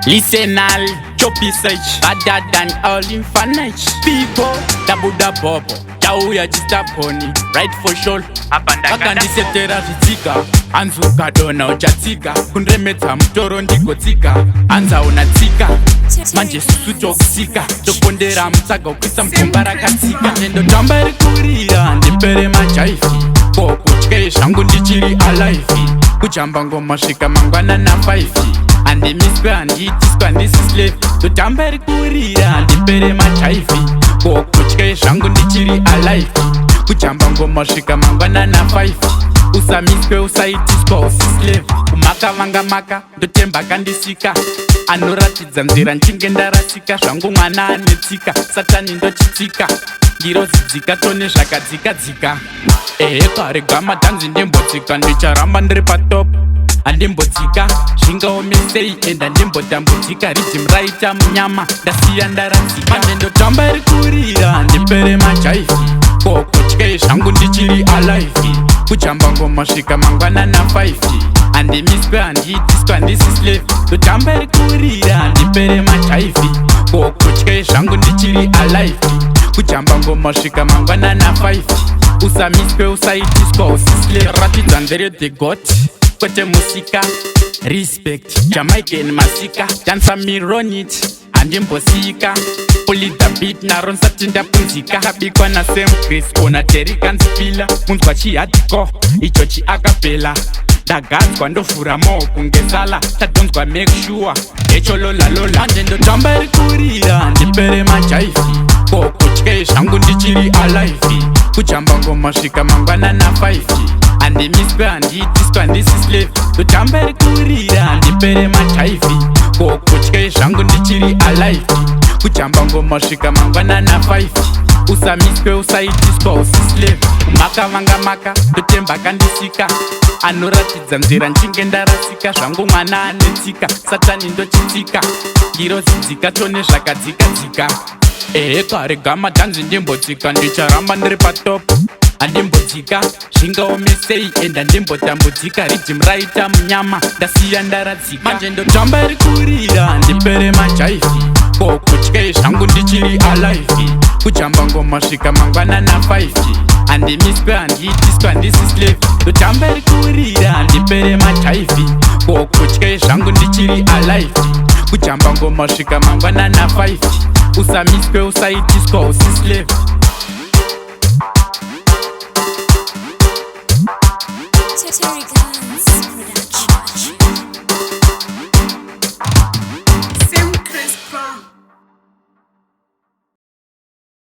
Listenal, choppy search, better than all infinite. People, dabuda bobo, jauya Chistubborn, right for sure. Vakandisetera zvitsiga, anzuka dona uchatsika, kundremedza mutoro ndigotsika, anzaona tsika, manje susu tokusika, Tovapondera Musaga ukwisa mugomba rakatsika. Ndotamba Irikurira, ndipere majaifi, kokutye zvangu ndichiri alive, kujamba ngoma svika mangwana na 5. Andimiswe handiitiswa ndisi slave. Ndotamba Irikurira, ndipere majaifi, kokutye zvangu ndichiri alive, kujamba ngoma svika mangwana na 5. Usamiswe usaitiswa usislave. Kumaka vanga maka ndotemba kandisika, anoratidza nzira nchinge ndarasika, zvangu mwana anetsika, satani ndochitsika, ngiro zidzika tone zvakadzikadzika. Kare gama dhanzi ndimbotsika, ndicharamba ndiri patop, handimbotsika zvingaomesei enda ndimbotambudzika. Riddim raita munyama ndasiya ndaradzika. Manje ndotamba Irikurira, ndipere majaifi, kokutye zvangu ndichiri alive, kujamba ngoma svika mangwana na 5. Andimiswe handiitiswa ndisi slave. Ndotamba Irikurira, ndipere majaifi, kokutye zvangu ndichiri alive, kujamba ngoma svika mangwana na 5. Usamiswe usaitiswa usislave. Ratidza ndere the god kwete musika, respect Jamaican masika, dansa mironit handimbosika, puli the beat naro nsati ndapunzika. Kabikwa na Samcris kona teri kanzipila, munzwa chihadiko icho chiakapela, ndagadzwa ndovhura maoko ngesala, tadonzwa make sure echololalola. Manje ndotamba Irikurira, ndipere majaifi, kokutye zvangu ndichiri alive, kujamba ngoma svika mangwana na 5. Andimiswe handiitiswa ndisi slave. Ndotamba Irikurira, ndipere majaifi, kokutye zvangu ndichiri alive, kujamba ngoma svika mangwana na 5. Usamiswe usaitiswa usislave. Kumaka vanga maka ndotemba kandisika, anoratidza nzira nchinge ndarasika, zvangu mwana anetsika, satani ndochitsika, ngiro zidzika tone zvakadzikadzika. Kare gama dhanzi ndimbotsika, ndicharamba ndiri patop, handimbodzika zvingaomesei enda ndimbotambudzika. Riddim raita munyama ndasiya ndaradzika. Manje ndotamba Irikurira, ndipere majaifi, kokutye zvangu ndichiri alive, kujamba ngoma svika mangwana na 5. Andimiswe handiitiswa ndisi slave. Ndotamba Irikurira, ndipere majaifi, kokutye zvangu ndichiri alive, kujamba ngoma svika mangwana na 5. Usamiswe usaitiswa usislave.